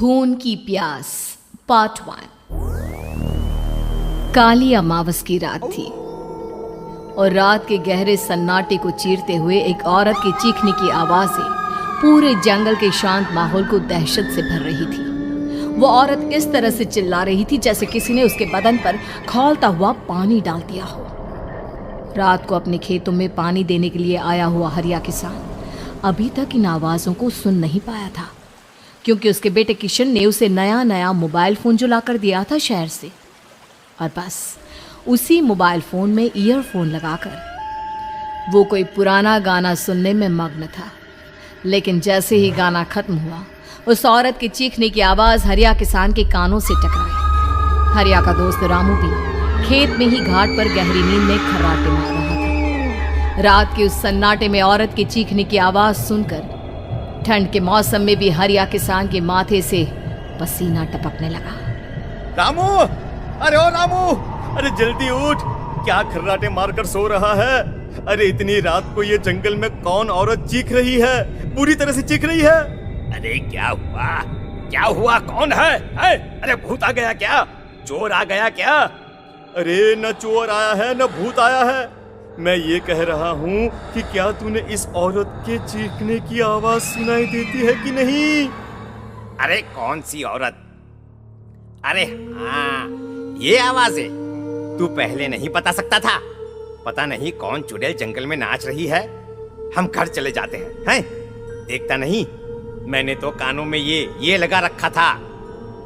खून की प्यास पार्ट 1। काली अमावस की रात थी और रात के गहरे सन्नाटे को चीरते हुए एक औरत के चीखने की आवाजें पूरे जंगल के शांत माहौल को दहशत से भर रही थी। वो औरत इस तरह से चिल्ला रही थी जैसे किसी ने उसके बदन पर खौलता हुआ पानी डाल दिया हो। रात को अपने खेतों में पानी देने के लिए आया हुआ हरिया किसान अभी तक इन आवाज़ों को सुन नहीं पाया था, क्योंकि उसके बेटे किशन ने उसे नया नया मोबाइल फ़ोन जो लाकर दिया था शहर से, और बस उसी मोबाइल फ़ोन में ईयरफोन लगाकर वो कोई पुराना गाना सुनने में मग्न था। लेकिन जैसे ही गाना खत्म हुआ, उस औरत की चीखने की आवाज़ हरिया किसान के कानों से टकराई। हरिया का दोस्त रामू भी खेत में ही घाट पर गहरी नींद में खर्राटे मार रहा था। रात के उस सन्नाटे में औरत की चीखने की आवाज़ सुनकर ठंड के मौसम में भी हरिया किसान के माथे से पसीना टपकने लगा। रामू, अरे ओ रामू, अरे जल्दी उठ, क्या खर्राटे मारकर सो रहा है? अरे इतनी रात को ये जंगल में कौन औरत चीख रही है? पूरी तरह से चीख रही है। अरे क्या हुआ? क्या हुआ? कौन है? अरे भूत आ गया क्या? चोर आ गया क्या? अरे न चोर आया है न भूत आया है। मैं ये कह रहा हूँ कि क्या तूने इस औरत के चीखने की आवाज सुनाई देती है कि नहीं? अरे कौन सी औरत? अरे हाँ, ये आवाज़ है। तू पहले नहीं बता सकता था? पता नहीं कौन चुड़ैल जंगल में नाच रही है। हम घर चले जाते हैं। देखता नहीं, मैंने तो कानों में ये लगा रखा था।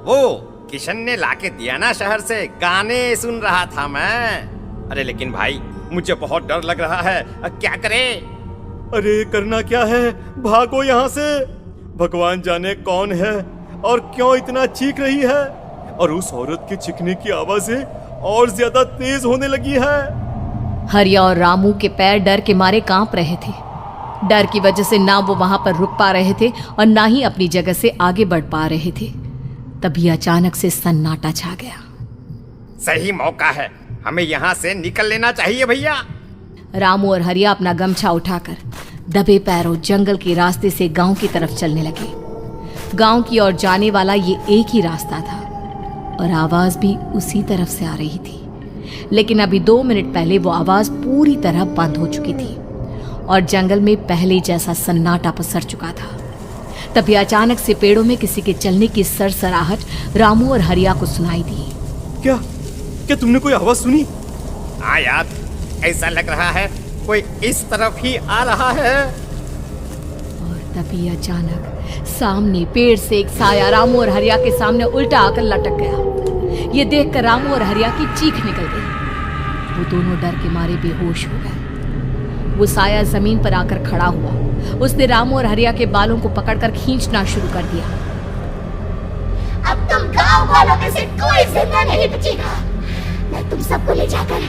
वो किशन ने लाके दिया ना शहर से, गाने सुन रहा था मैं। अरे लेकिन भाई, मुझे बहुत डर लग रहा है। क्या करे? अरे करना क्या है? भागो यहाँ से। भगवान जाने कौन है और क्यों इतना चीख रही है। और उस औरत के चीखने की आवाजें और ज्यादा तेज होने लगी है। हरिया और रामू के पैर डर के मारे कांप रहे थे। डर की वजह से ना वो वहां पर रुक पा रहे थे और ना ही अपनी जगह से आगे बढ़ पा रहे थे। तभी अचानक से सन्नाटा छा गया। सही मौका है, हमें यहाँ से निकल लेना चाहिए भैया। रामू और हरिया अपना गमछा उठाकर दबे पैरों जंगल के रास्ते से गांव की तरफ चलने लगे। गांव की ओर जाने वाला ये एक ही रास्ता था और आवाज भी उसी तरफ से आ रही थी। लेकिन अभी 2 मिनट पहले वो आवाज पूरी तरह बंद हो चुकी थी और जंगल में पहले जैसा सन्नाटा पसर चुका था। तभी अचानक से पेड़ों में किसी के चलने की सरसराहट रामू और हरिया को सुनाई दी। क्या तुमने कोई आवाज सुनी? हाँ यार, ऐसा लग रहा है कोई इस तरफ ही आ रहा है। और तभी अचानक सामने पेड़ से एक साया रामू और हरिया के सामने उल्टा आकर लटक गया। ये देखकर रामू और हरिया की चीख निकल गई। वो दोनों डर के मारे बेहोश हो गए। वो साया जमीन पर आकर खड़ा हुआ। उसने रामू और हरिया के बालों को पकड़कर खींचना शुरू कर दिया। अब तुम गांव वालों में से कोई जिंदा नहीं बचेगा। मैं तुम सबको ले जाकर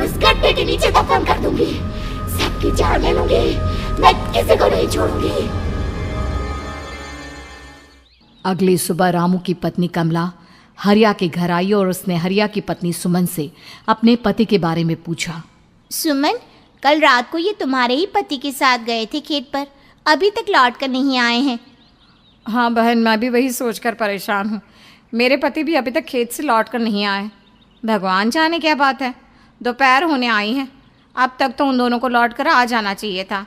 उस गड्ढे के नीचे दफन कर दूंगी। सबकी जान ले लूंगी। मैं किसी को नहीं छोड़ूंगी। अगली सुबह रामू की पत्नी कमला हरिया के घर आई और उसने हरिया की पत्नी सुमन से अपने पति के बारे में पूछा। सुमन, कल रात को ये तुम्हारे ही पति के साथ गए थे खेत पर, अभी तक लौट कर नहीं आए हैं। हाँ बहन, मैं भी वही सोचकर परेशान हूँ। मेरे पति भी अभी तक खेत से लौट कर नहीं आए। भगवान जाने क्या बात है, दोपहर होने आई है। अब तक तो उन दोनों को लौट कर आ जाना चाहिए था।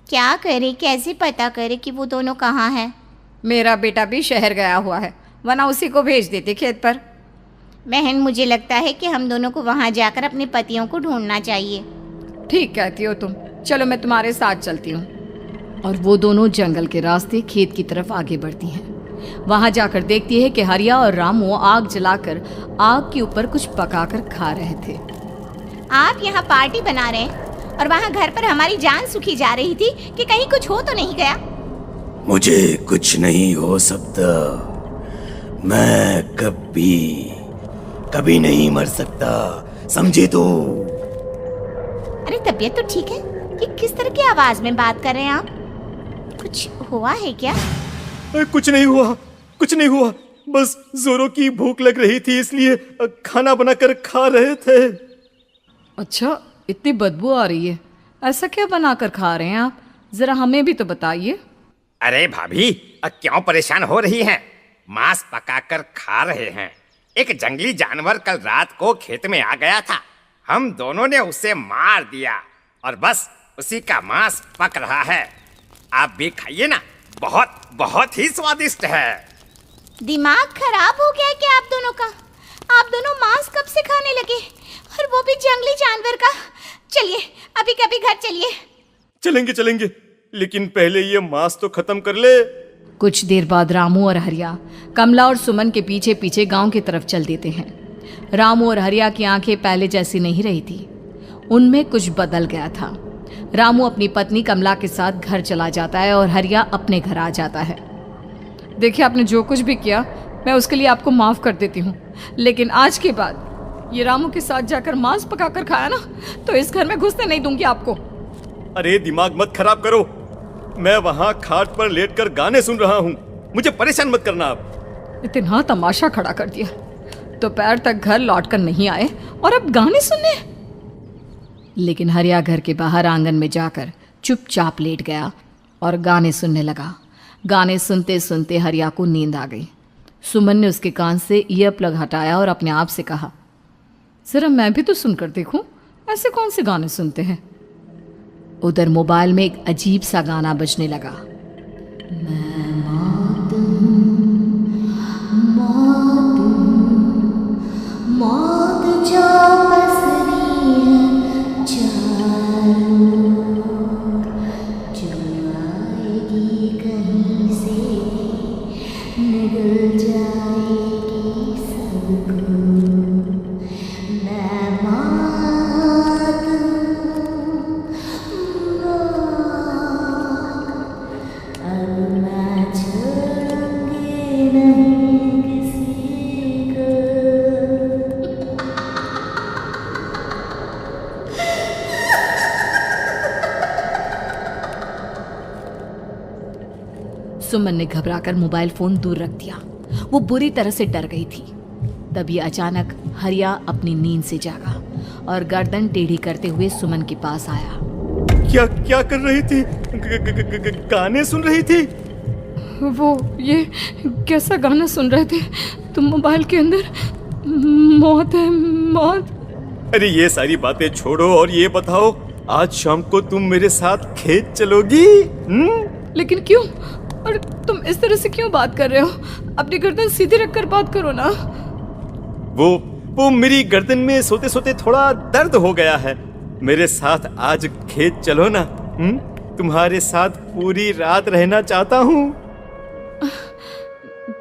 क्या करे, कैसे पता करे कि वो दोनों कहाँ हैं? मेरा बेटा भी शहर गया हुआ है, वरना उसी को भेज देते खेत पर। बहन, मुझे लगता है कि हम दोनों को वहाँ जाकर अपने पतियों को ढूंढना चाहिए। ठीक कहती हो तुम, चलो मैं तुम्हारे साथ चलती हूँ। और वो दोनों जंगल के रास्ते खेत की तरफ आगे बढ़ती हैं। वहां जाकर देखती है कि हरिया और रामू आग जलाकर आग के ऊपर कुछ पकाकर खा रहे थे। आप यहाँ पार्टी बना रहे हैं और वहाँ घर पर हमारी जान सुखी जा रही थी कि कहीं कुछ हो तो नहीं गया? मुझे कुछ नहीं हो सकता। मैं कभी नहीं मर सकता, समझे तो? अरे तबीयत तो ठीक है। ये किस तरह की आवाज में बात कर रहे हैं आप? कुछ हुआ है क्या? कुछ नहीं हुआ। बस जोरों की भूख लग रही थी, इसलिए खाना बनाकर खा रहे थे। अच्छा, इतनी बदबू आ रही है, ऐसा क्या बनाकर खा रहे हैं आप? जरा हमें भी तो बताइए। अरे भाभी, क्यों परेशान हो रही हैं? मांस पकाकर खा रहे हैं। एक जंगली जानवर कल रात को खेत में आ गया था। हम दोनों ने उसे मार दिया और बस उसी का मांस पक रहा है। आप भी खाइए ना, बहुत बहुत ही स्वादिष्ट है। दिमाग खराब हो गया है क्या आप दोनों का? आप दोनों मांस कब से खाने लगे, और वो भी जंगली जानवर का? चलिए अभी कभी घर चलिए। चलेंगे चलेंगे, लेकिन पहले ये मांस तो खत्म कर ले। कुछ देर बाद रामू और हरिया कमला और सुमन के पीछे पीछे गांव की तरफ चल देते हैं। रामू और हरिया की आंखें पहले जैसी नहीं रही थी, उनमें कुछ बदल गया था। रामू अपनी पत्नी कमला के साथ घर चला जाता है और हरिया अपने घर आ जाता है। देखिए, आपने जो कुछ भी किया मैं उसके लिए आपको माफ़ कर देती हूँ, लेकिन आज के बाद ये रामू के साथ जाकर मांस पकाकर खाया ना, तो इस घर में घुसने नहीं दूंगी आपको। अरे दिमाग मत खराब करो, मैं वहां खाट पर लेटकर गाने सुन रहा हूँ, मुझे परेशान मत करना आप। इतना तमाशा खड़ा कर दिया, दोपहर तक घर लौटकर नहीं आए और अब गाने सुनने। लेकिन हरिया घर के बाहर आंगन में जाकर चुपचाप लेट गया और गाने सुनने लगा। गाने सुनते सुनते हरिया को नींद आ गई। सुमन ने उसके कान से ईयर प्लग हटाया और अपने आप से कहा, जरा मैं भी तो सुनकर देखूं, ऐसे कौन से गाने सुनते हैं। उधर मोबाइल में एक अजीब सा गाना बजने लगा। मौत जो पसरी है चारों, जो आएगी कहीं से निगल जाएगी सबको। मैं मात अब मैं छोड़ूंगी नहीं किसी को। सुमन ने घबराकर मोबाइल फोन दूर रख दिया। वो बुरी तरह से डर गई थी। तभी अचानक हरिया अपनी नींद से जागा और गर्दन टेढ़ी करते हुए सुमन के पास आया। क्या क्या कर रही थी? गाने सुन रही थी? वो ये कैसा गाना सुन रहे थे तुम मोबाइल के अंदर? मौत है, मौत। अरे ये सारी बातें छोड़ो और ये बताओ, आज शाम को तुम मेरे साथ खेत चलोगी? लेकिन क्यों? और तुम इस तरह से क्यों बात कर रहे हो? अपनी गर्दन सीधी रखकर बात करो ना। वो मेरी गर्दन में सोते सोते थोड़ा दर्द हो गया है। मेरे साथ आज खेत चलो ना। तुम्हारे साथ पूरी रात रहना चाहता हूँ।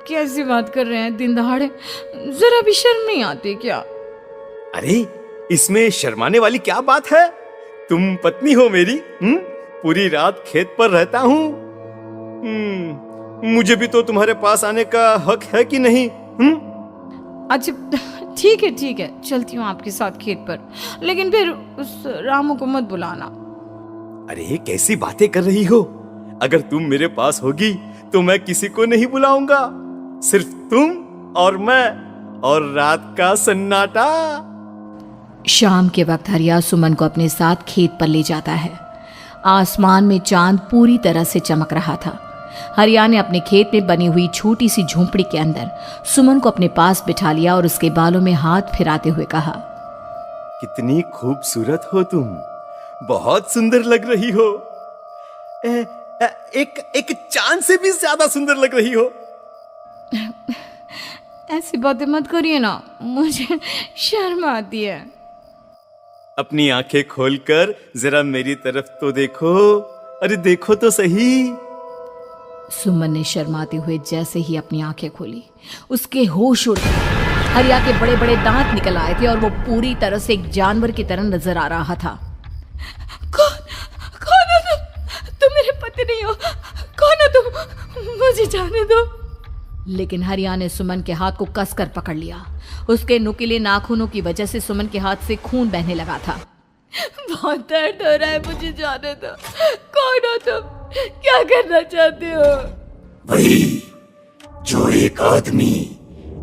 कैसी बात कर रहे हैं दिन दहाड़े? जरा भी शर्म नहीं आती क्या? अरे इसमें शर्माने वाली क्या बात है? तुम पत्नी हो मेरी। पूरी रात खेत पर रहता हूँ। मुझे भी तो तुम्हारे पास आने का हक है कि नहीं? अच्छा ठीक है, चलती हूँ आपके साथ खेत पर, लेकिन फिर उस रामू को मत बुलाना। अरे कैसी बातें कर रही हो? अगर तुम मेरे पास होगी तो मैं किसी को नहीं बुलाऊंगा, सिर्फ तुम और मैं और रात का सन्नाटा। शाम के वक्त हरिया सुमन को अपने साथ खेत पर ले जाता है। आसमान में चांद पूरी तरह से चमक रहा था। हरिया ने अपने खेत में बनी हुई छोटी सी झोंपड़ी के अंदर सुमन को अपने पास बिठा लिया और उसके बालों में हाथ फिराते हुए कहा, कितनी खूबसूरत हो तुम, बहुत सुंदर लग रही हो। एक चांद से भी ज्यादा सुंदर लग रही हो। ऐसी बातें मत करिए ना, मुझे शर्म आती है। अपनी आंखें खोलकर जरा मेरी तरफ तो देखो। अरे देखो तो सही। सुमन ने शर्माते हुए जैसे ही अपनी आंखें खोली, उसके होश उड़ गए। हरिया के बड़े बड़े दांत निकल आए थे और वो पूरी तरह से एक जानवर की तरह नजर आ रहा था। कौन हो तुम मेरे पति नहीं हो। कौन हो तुम? मुझे जाने दो। लेकिन हरिया ने सुमन के हाथ को कसकर पकड़ लिया। उसके नुकीले नाखूनों की वजह से सुमन के हाथ से खून बहने लगा था। बहुत दर्द हो रहा है, मुझे जाने दो। कौन हो तुम? क्या करना चाहते हो? वही जो एक आदमी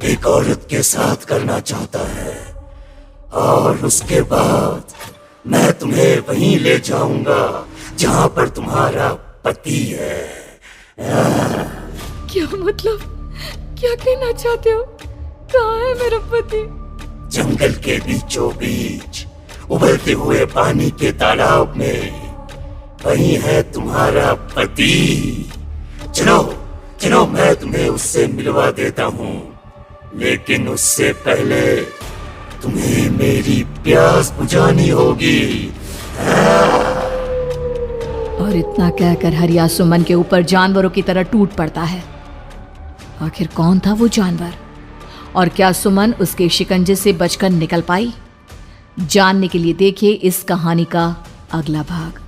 एक औरत के साथ करना चाहता है, और उसके बाद मैं तुम्हें वहीं ले जाऊंगा जहां पर तुम्हारा पति है। क्या क्या कहना चाहते हो? कहाँ है मेरा पति? जंगल के बीचों बीच उबलते हुए पानी के तालाब में, वही है तुम्हारा पति। चलो चलो, मैं तुम्हें उससे मिलवा देता हूँ, लेकिन उससे पहले तुम्हें मेरी प्यास बुझानी होगी। और इतना कहकर हरिया सुमन के ऊपर जानवरों की तरह टूट पड़ता है। आखिर कौन था वो जानवर, और क्या सुमन उसके शिकंजे से बचकर निकल पाई? जानने के लिए देखिए इस कहानी का अगला भाग।